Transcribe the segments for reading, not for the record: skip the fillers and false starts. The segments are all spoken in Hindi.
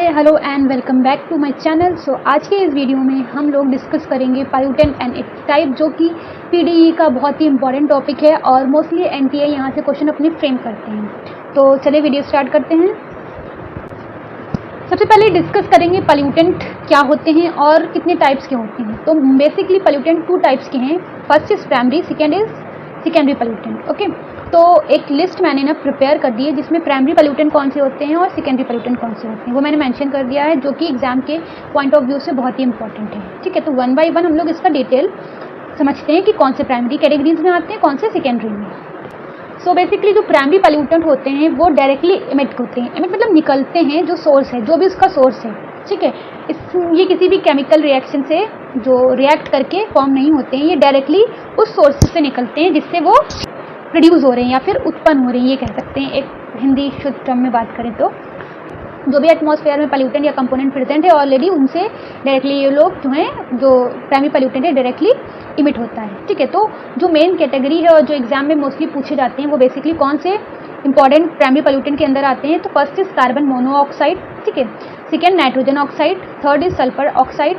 Hello and welcome back to my channel. So आज के इस वीडियो में हम लोग डिस्कस करेंगे पॉल्यूटेंट एंड इट्स टाइप, जो कि पीडीई का बहुत ही इंपॉर्टेंट टॉपिक है और मोस्टली एनटीए यहाँ से क्वेश्चन अपने फ्रेम करते हैं। तो चलिए वीडियो स्टार्ट करते हैं। सबसे पहले डिस्कस करेंगे पॉल्यूटेंट क्या होते हैं और कितने टाइप्स के होते हैं। तो बेसिकली पॉल्यूटेंट टू टाइप्स के हैं। First is primary, second is secondary pollutant. Okay, तो एक लिस्ट मैंने ना प्रिपेयर कर दी है जिसमें प्राइमरी पॉल्यूटेंट कौन से होते हैं और सेकेंडरी पॉल्यूटेंट कौन से होते हैं, वो मैंने मेंशन कर दिया है, जो कि एग्जाम के पॉइंट ऑफ व्यू से बहुत ही इंपॉर्टेंट है। ठीक है, तो वन बाय वन हम लोग इसका डिटेल समझते हैं कि कौन से प्राइमरी कैटेगरीज में आते हैं, कौन से सेकेंडरी में। सो बेसिकली जो प्राइमरी पॉल्यूटेंट होते हैं वो डायरेक्टली इमिट होते हैं। इमिट मतलब निकलते हैं, जो सोर्स है, जो भी उसका सोर्स है। ठीक है, ये किसी भी केमिकल रिएक्शन से जो रिएक्ट करके फॉर्म नहीं होते हैं, ये डायरेक्टली उस सोर्स से निकलते हैं जिससे वो प्रोड्यूस हो रहे हैं या फिर उत्पन्न हो रहे हैं, ये कह सकते हैं। एक हिंदी शुद्ध टर्म में बात करें तो जो भी एटमॉस्फेयर में पॉल्यूटेंट या कंपोनेंट प्रेजेंट है ऑलरेडी, उनसे डायरेक्टली ये लोग जो हैं, जो प्राइमरी पॉल्यूटेंट है, डायरेक्टली इमिट होता है। ठीक है, तो जो मेन कैटेगरी है और जो एग्जाम में मोस्टली पूछे जाते हैं वो बेसिकली कौन से इंपॉर्टेंट प्राइमरी पॉल्यूटेंट के अंदर आते हैं। तो फर्स्ट इज कार्बन मोनोऑक्साइड, ठीक है, second nitrogen oxide, third is sulphur oxide,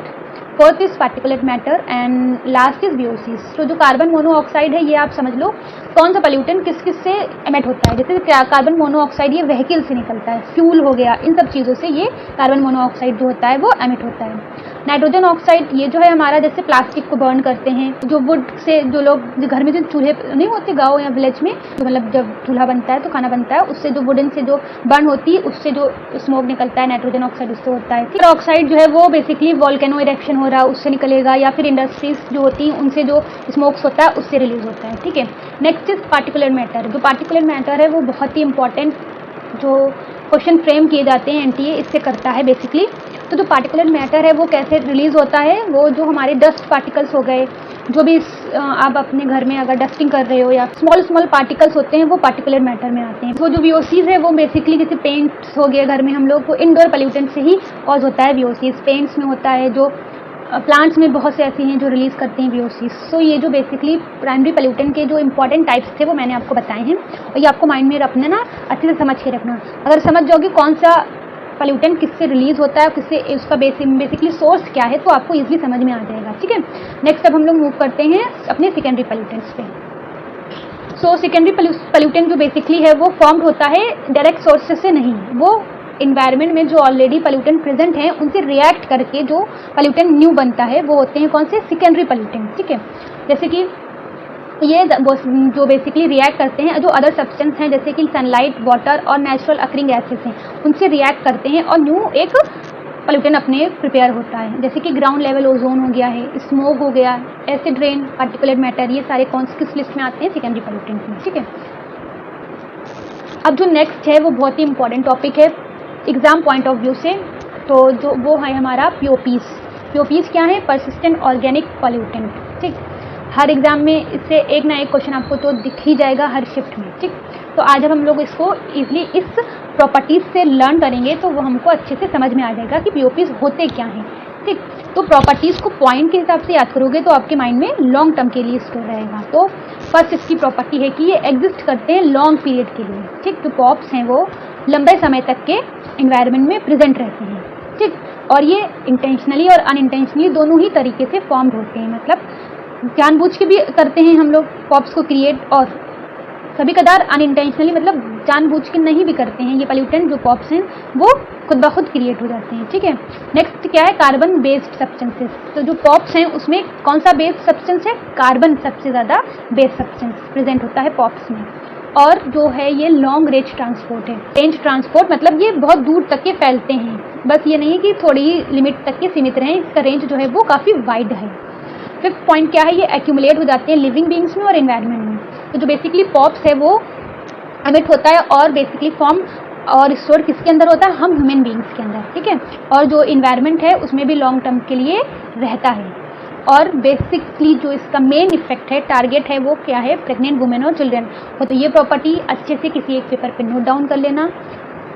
fourth is particulate matter and last is VOCs। तो जो कार्बन मोनोऑक्साइड है, ये आप समझ लो कौन सा पॉल्यूटेंट किस किस से एमिट होता है। जैसे कार्बन मोनोऑक्साइड ये व्हीकल से निकलता है, फ्यूल हो गया, इन सब चीज़ों से ये कार्बन मोनोऑक्साइड जो होता है वो एमिट होता है। नाइट्रोजन ऑक्साइड ये जो है हमारा, जैसे प्लास्टिक को बर्न करते हैं, जो वुड से जो लोग घर में जो चूल्हे नहीं होते गाँव या विलेज में, तो मतलब जब चूल्हा बनता है तो खाना बनता है, उससे जो वुडन से जो बर्न होती है उससे जो स्मोक निकलता है, नाइट्रोजन ऑक्साइड उससे होता है। सल्फर ऑक्साइड जो है वो बेसिकली वोल्केनो इरेक्शन हो रहा है उससे निकलेगा, या फिर इंडस्ट्रीज जो होती हैं उनसे जो स्मोक्स होता है उससे रिलीज होता है। ठीक है, नेक्स्ट इज पार्टिकुलर मैटर। जो पार्टिकुलर मैटर है वो बहुत ही इंपॉर्टेंट जो क्वेश्चन फ्रेम किए जाते हैं एनटीए इससे करता है बेसिकली। तो जो पार्टिकुलर मैटर है वो कैसे रिलीज होता है, वो जो हमारे डस्ट पार्टिकल्स हो गए, जो भी आप अपने घर में अगर डस्टिंग कर रहे हो, या स्मॉल पार्टिकल्स होते हैं वो पार्टिकुलर मैटर में आते हैं। वो जो VOCs है वो बेसिकली जैसे पेंट्स हो गए घर में हम लोग, वो इंडोर पॉल्यूटेंट से ही कॉज होता है। VOCs पेंट्स में होता है, जो प्लांट्स में बहुत से ऐसे हैं जो रिलीज करते हैं VOCs। सो ये जो बेसिकली प्राइमरी पॉल्यूटेंट के जो इंपॉर्टेंट टाइप्स थे वो मैंने आपको बताए हैं, और ये आपको माइंड में रखना ना, अच्छे से समझ के रखना। अगर समझ जाओगे कौन सा पॉल्यूटेंट किससे रिलीज होता है, किससे उसका बेसिकली सोर्स क्या है, तो आपको इजीली समझ में आ जाएगा। ठीक है, नेक्स्ट अब हम लोग मूव करते हैं अपने सेकेंडरी पॉल्यूटेंट्स पे। सो सेकेंडरी पॉल्यूटेंट जो बेसिकली है वो फॉर्म होता है डायरेक्ट सोर्सेस से नहीं, वो इन्वायरमेंट में जो ऑलरेडी पॉल्यूटेंट प्रेजेंट हैं उनसे रिएक्ट करके जो पॉल्यूटेंट न्यू बनता है वो होते हैं कौन से, सेकेंडरी पॉल्यूटेंट। ठीक है, जैसे कि ये जो बेसिकली रिएक्ट करते हैं, जो अदर सब्सटेंस हैं जैसे कि सनलाइट, वाटर और नेचुरल अकरिंग गैसेस हैं, उनसे रिएक्ट करते हैं और न्यू एक पॉल्यूटेंट अपने प्रिपेयर होता है। जैसे कि ग्राउंड लेवल ओजोन हो गया है, स्मोक हो गया, एसिड रेन, पार्टिकुलेट मैटर, ये सारे कौन किस लिस्ट में आते हैं, सेकेंडरी पॉल्यूटेंट में। ठीक है, अब जो नेक्स्ट है वो बहुत ही इंपॉर्टेंट टॉपिक है एग्जाम पॉइंट ऑफ व्यू से। तो जो वो है हमारा POPs क्या है, परसिस्टेंट ऑर्गेनिक पॉल्यूटेंट। ठीक, हर एग्जाम में इससे एक ना एक क्वेश्चन आपको तो दिख ही जाएगा हर शिफ्ट में। ठीक, तो आज हम लोग इसको इजीली इस प्रॉपर्टीज से लर्न करेंगे तो वो हमको अच्छे से समझ में आ जाएगा कि POPs होते क्या हैं। ठीक, तो प्रॉपर्टीज़ को पॉइंट के हिसाब से याद करोगे तो आपके माइंड में लॉन्ग टर्म के लिए स्टोर रहेगा। तो फर्स्ट इसकी प्रॉपर्टी है कि ये एग्जिस्ट करते हैं लॉन्ग पीरियड के लिए। ठीक, जो पॉप्स हैं वो लंबे समय तक के एनवायरनमेंट में प्रेजेंट रहते हैं। ठीक, और ये इंटेंशनली और अनइंटेंशनली दोनों ही तरीके से फॉर्म्ड होते हैं, मतलब जानबूझ के भी करते हैं हम लोग पॉप्स को क्रिएट, और कभी कदार अनइंटेंशनली मतलब जानबूझ के नहीं भी करते हैं। ये पॉल्यूटेंट जो पॉप्स हैं वो खुद ब खुद क्रिएट हो जाते हैं। ठीक है, नेक्स्ट क्या है, कार्बन बेस्ड सब्सटेंसेस। तो जो पॉप्स हैं उसमें कौन सा बेस्ड सब्सटेंस है, कार्बन सबसे ज़्यादा बेस्ड सब्सटेंस प्रेजेंट होता है पॉप्स में। और जो है ये लॉन्ग रेंज ट्रांसपोर्ट है। रेंज ट्रांसपोर्ट मतलब ये बहुत दूर तक के फैलते हैं, बस ये नहीं कि थोड़ी ही लिमिट तक के सीमित रहें, इसका रेंज जो है वो काफ़ी वाइड है। फिफ्थ पॉइंट क्या है, ये एक्यूमुलेट हो जाते हैं लिविंग बींग्स में और एनवायरनमेंट में। तो जो बेसिकली पॉप्स है वो एमिट होता है और बेसिकली फॉर्म और स्टोर किसके अंदर होता है, हम ह्यूमन बींग्स के अंदर। ठीक है, और जो इन्वायरमेंट है उसमें भी लॉन्ग टर्म के लिए रहता है। और बेसिकली जो इसका मेन इफेक्ट है, टारगेट है, वो क्या है, प्रेग्नेंट वुमेन और चिल्ड्रन। तो ये प्रॉपर्टी अच्छे से किसी एक पेपर पे नोट डाउन कर लेना,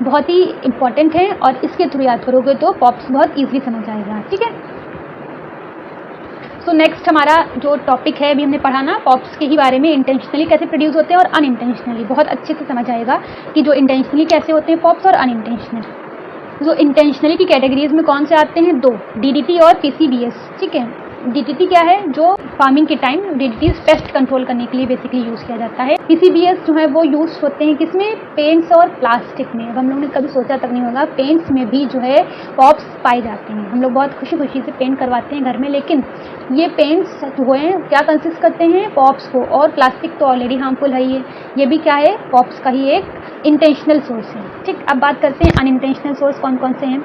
बहुत ही इंपॉर्टेंट है, और इसके थ्रू याद करोगे तो पॉप्स बहुत ईजिली समझ आएगा। ठीक है, सो नेक्स्ट हमारा जो टॉपिक है अभी हमने पढ़ा ना पॉप्स के ही बारे में, इंटेंशनली कैसे प्रोड्यूस होते हैं और अनइंटेंशनली। बहुत अच्छे से समझ आएगा कि जो इंटेंशनली कैसे होते हैं पॉप्स और अनइंटेंशनल। जो इंटेंशनली की कैटेगरीज में कौन से आते हैं? 2, DDT और PCBS। ठीक है, DDT क्या है? जो फार्मिंग के टाइम DDT पेस्ट कंट्रोल करने के लिए बेसिकली यूज़ किया जाता है। PCBS जो है वो यूज़ होते हैं किसमें? पेंट्स और प्लास्टिक में। अब हम लोगों ने कभी सोचा तक नहीं होगा, पेंट्स में भी जो है पॉप्स पाए जाते हैं। हम लोग बहुत खुशी खुशी से पेंट करवाते हैं घर में, लेकिन ये पेंट्स जो हैं क्या कंसिस्ट करते हैं? पॉप्स को। और प्लास्टिक तो ऑलरेडी हार्मफुल है, ये भी क्या है? पॉप्स का ही एक इंटेंशनल सोर्स है। ठीक, अब बात करते हैं अनइंटेंशनल सोर्स कौन कौन से हैं।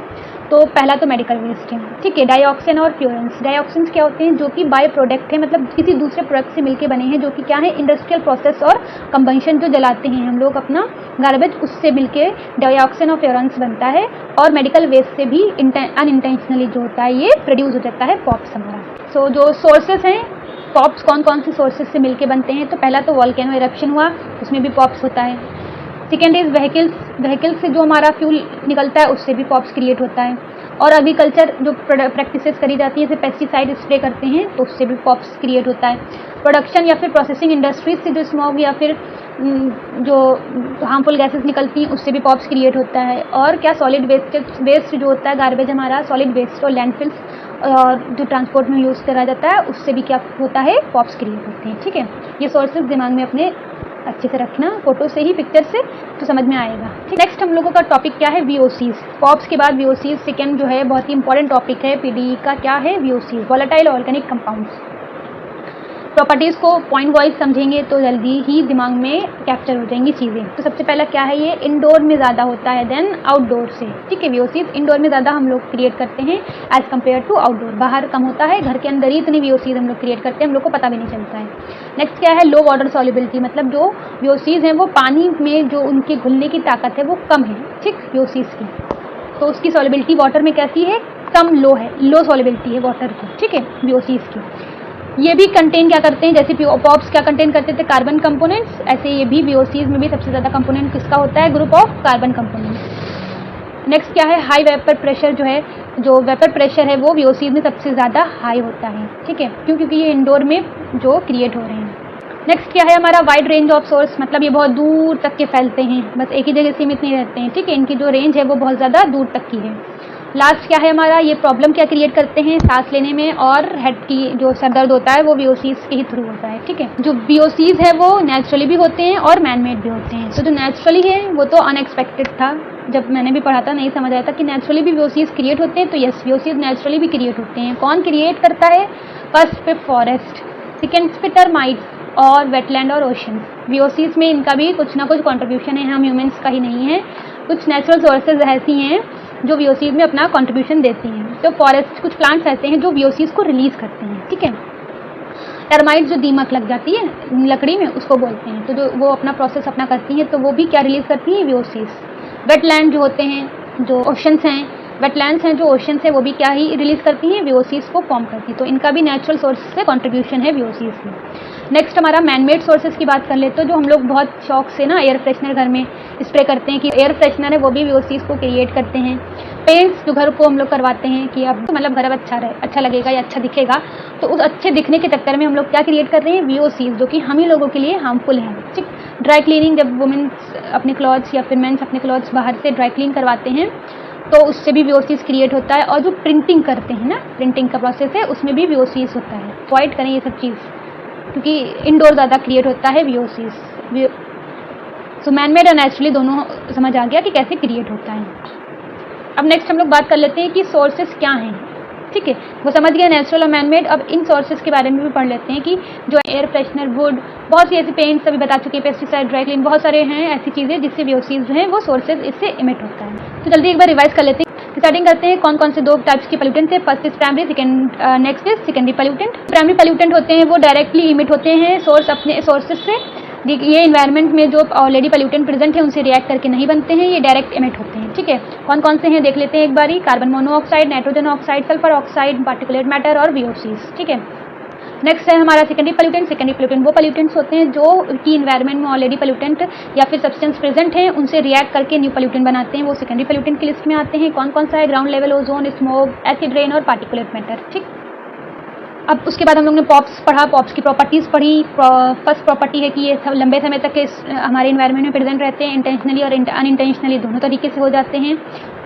तो पहला तो मेडिकल वेस्ट है। ठीक है, डाइऑक्सिन और फ्यूरेंस। डाइऑक्सिन्स क्या होते हैं? जो कि बाय प्रोडक्ट है, मतलब किसी दूसरे प्रोडक्ट से मिलके बने हैं, जो कि क्या है? इंडस्ट्रियल प्रोसेस और कंबंशन जो जलाते हैं हम लोग अपना गार्बेज, उससे मिलके डाइऑक्सिन और फ्यूरेंस बनता है। और मेडिकल वेस्ट से भी अनइंटेंशनली जो होता है ये प्रोड्यूस हो जाता है पॉप्स हमारा। सो जो सोर्सेस हैं पॉप्स कौन कौन से सोर्सेज से मिलके बनते हैं? तो पहला तो वॉल्केनो इरप्शन हुआ, उसमें भी पॉप्स होता है। सेकेंड इज व्हीकल्स से जो हमारा फ्यूल निकलता है उससे भी पॉप्स क्रिएट होता है। और एग्रीकल्चर जो प्रैक्टिसेस करी जाती हैं, जैसे पेस्टिसाइड स्प्रे करते हैं तो उससे भी पॉप्स क्रिएट होता है। प्रोडक्शन या फिर प्रोसेसिंग इंडस्ट्रीज से जो स्मोक या फिर जो हार्मफुल गैसेस निकलती हैं उससे भी पॉप्स क्रिएट होता है। और क्या? सॉलिड वेस्ट जो होता है गार्बेज हमारा, सॉलिड वेस्ट और लैंडफिल्स और जो ट्रांसपोर्ट में यूज़ करा जाता है उससे भी क्या होता है? पॉप्स क्रिएट होते हैं। ठीक है, ये सोर्सेज दिमाग में अपने अच्छे से रखना, फोटो से ही, पिक्चर से तो समझ में आएगा। नेक्स्ट हम लोगों का टॉपिक क्या है? VOCs। पॉप्स के बाद VOCs सेकेंड जो है बहुत ही इंपॉर्टेंट टॉपिक है PDE का। क्या है? VOCs, volatile organic compounds. Properties को पॉइंट वाइज समझेंगे तो जल्दी ही दिमाग में कैप्चर हो जाएंगी चीज़ें। तो सबसे पहला क्या है? ये इंडोर में ज़्यादा होता है देन आउटडोर से। ठीक है, VOCs इंडोर में ज़्यादा हम लोग क्रिएट करते हैं एज़ कम्पेयर टू आउटडोर। बाहर कम होता है, घर के अंदर ही इतनी VOCs हम लोग क्रिएट करते हैं, हम लोग को पता भी नहीं चलता है। नेक्स्ट क्या है? लो वाटर सॉल्युबिलिटी, मतलब जो VOCs हैं वो पानी में जो उनके घुलने की ताकत है वो कम है। ठीक, VOCs की तो उसकी सॉल्युबिलिटी वाटर में कैसी है? कम, लो है, लो सॉल्युबिलिटी है वाटर की। ठीक है, VOCs की। ये भी कंटेन क्या करते हैं? जैसे पॉप्स क्या कंटेन करते थे? Carbon components. ऐसे ये भी VOCs में भी सबसे ज़्यादा कंपोनेंट किसका होता है? Group of carbon components. Next क्या है? हाई वेपर प्रेशर जो है, जो वेपर प्रेशर है वो VOCs में सबसे ज़्यादा हाई होता है। ठीक है, क्योंकि ये इंडोर में जो क्रिएट हो रहे हैं। नेक्स्ट क्या है हमारा? वाइड रेंज ऑफ सोर्स, मतलब ये बहुत दूर तक के फैलते हैं, बस एक ही जगह सीमित नहीं रहते हैं। ठीक है, इनकी जो रेंज है वो बहुत ज़्यादा दूर तक की है। लास्ट क्या है हमारा? ये प्रॉब्लम क्या क्रिएट करते हैं? सांस लेने में और हेड की जो सर दर्द होता है वो VOCs के ही थ्रू होता है। ठीक है, जो VOCs है वो नेचुरली भी होते हैं और मैन मेड भी होते हैं। तो जो नेचुरली है वो तो अनएक्सपेक्टेड था, जब मैंने भी पढ़ा था नहीं समझ आया था कि नेचुरली भी VOCs क्रिएट होते हैं। तो यस, VOCs नेचुरली भी क्रिएट होते हैं। कौन क्रिएट करता है? फर्स्ट पे फॉरेस्ट, सेकेंड पे टर्माइट्स और वेटलैंड और ओशन। VOCs में इनका भी कुछ ना कुछ कॉन्ट्रीब्यूशन है, हम ह्यूमंस का ही नहीं है। कुछ नेचुरल सोर्सेज ऐसी हैं जो VOCs में अपना कंट्रीब्यूशन देती हैं। तो फॉरेस्ट, कुछ प्लांट्स ऐसे हैं जो VOCs को रिलीज करते हैं। ठीक है, टर्माइट जो दीमक लग जाती है लकड़ी में उसको बोलते हैं, तो जो वो अपना प्रोसेस अपना करती हैं तो वो भी क्या रिलीज करती हैं? VOCs। वेटलैंड जो होते हैं, जो ओशंस हैं, वेटलैंड्स हैं जो ओशन से, वो भी क्या ही रिलीज करती हैं? VOCs को फॉर्म करती है। तो इनका भी नेचुरल सोर्स से कंट्रीब्यूशन है VOCs में। नेक्स्ट हमारा मैनमेड सोर्सेज की बात कर ले तो जो हम लोग बहुत शौक से ना एयर फ्रेशनर घर में स्प्रे करते हैं कि एयर फ्रेशनर है, वो भी VOCs को क्रिएट करते हैं। पेंट्स जो घर को हम लोग करवाते हैं कि अब तो मतलब घर अब अच्छा लगेगा या अच्छा दिखेगा, तो उस अच्छे दिखने के चक्कर में हम लोग क्या क्रिएट कर रहे हैं? VOCs, जो कि हम ही लोगों के लिए हार्मफुल हैं। ठीक, ड्राई क्लीनिंग, जब वुमेन्स अपने क्लॉथ्स या फिर मेंस अपने क्लॉथ्स बाहर से ड्राई क्लीन करवाते हैं तो उससे भी VOCs क्रिएट होता है। और जो प्रिंटिंग करते हैं ना, प्रिंटिंग का प्रोसेस है, उसमें भी VOCs होता है। अवॉइड करें ये सब चीज़, क्योंकि इंडोर ज़्यादा क्रिएट होता है VOCs। सो मैनमेड और नेचुरली दोनों समझ आ गया कि कैसे क्रिएट होता है। अब नेक्स्ट हम लोग बात कर लेते हैं कि सोर्सेस क्या हैं। ठीक है, वो समझ गया नेचुरल और मैनमेड। अब इन सोर्सेज के बारे में भी पढ़ लेते हैं कि जो एयर फ्रेशनर, वुड, बहुत सी ऐसी पेंट्स अभी बता चुके हैं, पेस्टिसाइड, ड्राई क्लीन, बहुत सारे हैं ऐसी चीज़ें जिससे VOCs जो हैं वो सोर्सेज इससे इमिट होता है। तो जल्दी एक बार रिवाइज कर लेते हैं। स्टार्टिंग करते हैं कौन कौन से 2 टाइप्स के पोल्यूटेंट थे। First is primary, next is secondary pollutant. Primary pollutant होते हैं वो डायरेक्टली इमिट होते हैं सोर्स अपने सोर्सेज से। ये इन्वायरमेंट में जो ऑलरेडी पोल्यूटेंट प्रेजेंट है उनसे रिएक्ट करके नहीं बनते हैं, ये डायरेक्ट इमिट होते हैं। ठीक है, कौन कौन से हैं देख लेते हैं एक बारी। Carbon monoxide, nitrogen oxide, sulphur oxide, particulate matter और VOCs। ठीक है, नेक्स्ट है हमारा सेकेंडरी पोल्यूटेंट। सेकेंडरी पोल्यूटेंट वो पोल्यूटेंट्स होते हैं जो की इन्वायरमेंट में ऑलरेडी पोल्यूटेंट या फिर सब्सटेंस प्रेजेंट हैं, उनसे रिएक्ट करके न्यू पोल्यूटेंट बनाते हैं, वो सेकेंडरी पोल्यूटेंट की लिस्ट में आते हैं। कौन कौन सा है? Ground level ozone, smoke, acid rain और पार्टिकुलेट मैटर। ठीक, अब उसके बाद हम लोग ने पॉप्स पढ़ा, पॉप्स की प्रॉपर्टीज़ पढ़ी। फर्स्ट प्रॉपर्टी है कि ये लंबे समय तक हमारे इन्वायरमेंट में प्रेजेंट रहते हैं, इंटेंशनली और अनइंटेंशनली दोनों तरीके से हो जाते हैं।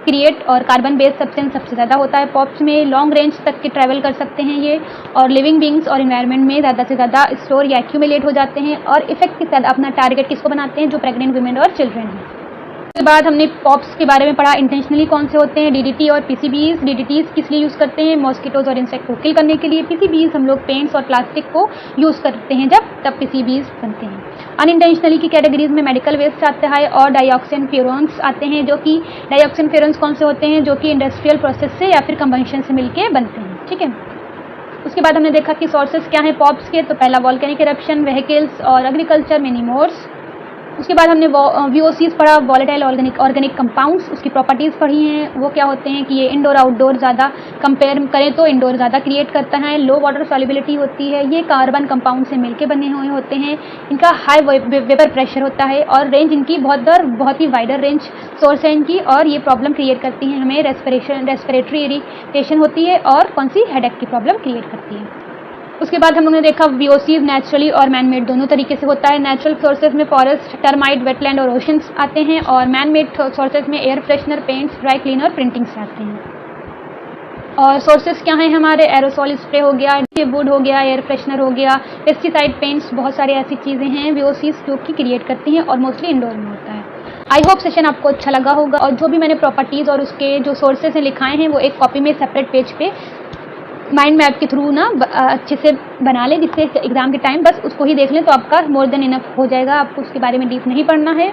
क्रिएट और कार्बन बेस्ड सब्सटेंस सबसे ज़्यादा होता है पॉप्स में, लॉन्ग रेंज तक के ट्रैवल कर सकते हैं ये, और लिविंग बींग्स और इन्वायरमेंट में ज़्यादा से ज़्यादा स्टोर या एक्यूमुलेट हो जाते हैं, और इफेक्ट के साथ अपना टारगेट किसको बनाते हैं, जो प्रेग्नेंट वुमेन और चिल्ड्रन हैं। उसके बाद हमने पॉप्स के बारे में पढ़ा, इंटेंशनली कौन से होते हैं, डीडीटी और पीसीबीज। डीडीटीज किस लिए यूज़ करते हैं, मॉस्किटोज और इंसेक्ट को किल करने के लिए। पीसीबीज हम लोग पेंट्स और प्लास्टिक को यूज़ करते हैं तब पीसीबीज बनते हैं। अनइंटेंशनली की कैटेगरीज में मेडिकल वेस्ट आता है और डाइऑक्सिन फ्यूरॉन्स आते हैं, जो कि डाइऑक्सिन फ्यूरॉन्स कौन से होते हैं, जो कि इंडस्ट्रियल प्रोसेस से या फिर कंबंशन से मिलके बनते हैं। ठीक है, उसके बाद हमने देखा कि सोर्सेज क्या हैं पॉप्स के। तो पहला वॉल्केनिक इरप्शन, व्हीकल्स और एग्रीकल्चर, मेनी मोर्स। उसके बाद हमने वीओसीज पढ़ा, वॉलेटाइल ऑर्गेनिक कंपाउंड्स, उसकी प्रॉपर्टीज़ पढ़ी हैं। वो क्या होते हैं कि ये इंडोर आउटडोर ज़्यादा कंपेयर करें तो इंडोर ज़्यादा क्रिएट करता है। लो वाटर सॉल्युबिलिटी होती है, ये कार्बन कंपाउंड से मिलके बने हुए होते हैं। इनका हाई वेपर प्रेशर होता है और रेंज इनकी बहुत ही वाइडर रेंज सोर्स है इनकी, और ये प्रॉब्लम क्रिएट करती हैं हमें, रेस्पिरेटरी इरिटेशन होती है और कौन सी हेडेक की प्रॉब्लम क्रिएट करती है। उसके बाद हम लोगों ने देखा वीओसीज नेचुरली और मैन मेड दोनों तरीके से होता है। नेचुरल सोर्सेज में फॉरेस्ट, टर्माइट, वेटलैंड और ओशंस आते हैं, और मैन मेड सोर्सेज में air freshener, paints, dry cleaner, printing से आते हैं। और सोर्सेज क्या हैं हमारे, एरोसोल स्प्रे हो गया, वुड हो गया, एयर फ्रेशनर हो गया, पेस्टिसाइड, पेंट्स, बहुत सारी ऐसी चीज़ें हैं वीओसीज जो कि क्रिएट करती हैं और मोस्टली इंडोर में होता है। आई होप सेशन आपको अच्छा लगा होगा, और जो भी मैंने प्रॉपर्टीज़ और उसके जो सोर्सेज हैं लिखाए हैं वो एक कॉपी में सेपरेट पेज पे माइंड मैप के थ्रू ना अच्छे से बना लें, जिससे एग्जाम के टाइम बस उसको ही देख लें तो आपका मोर देन इनफ हो जाएगा, आपको उसके बारे में डीप नहीं पढ़ना है।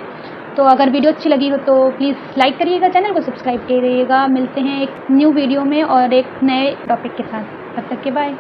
तो अगर वीडियो अच्छी लगी हो तो प्लीज़ लाइक करिएगा, चैनल को सब्सक्राइब करिएगा। मिलते हैं एक न्यू वीडियो में और एक नए टॉपिक के साथ, तब तक के बाय।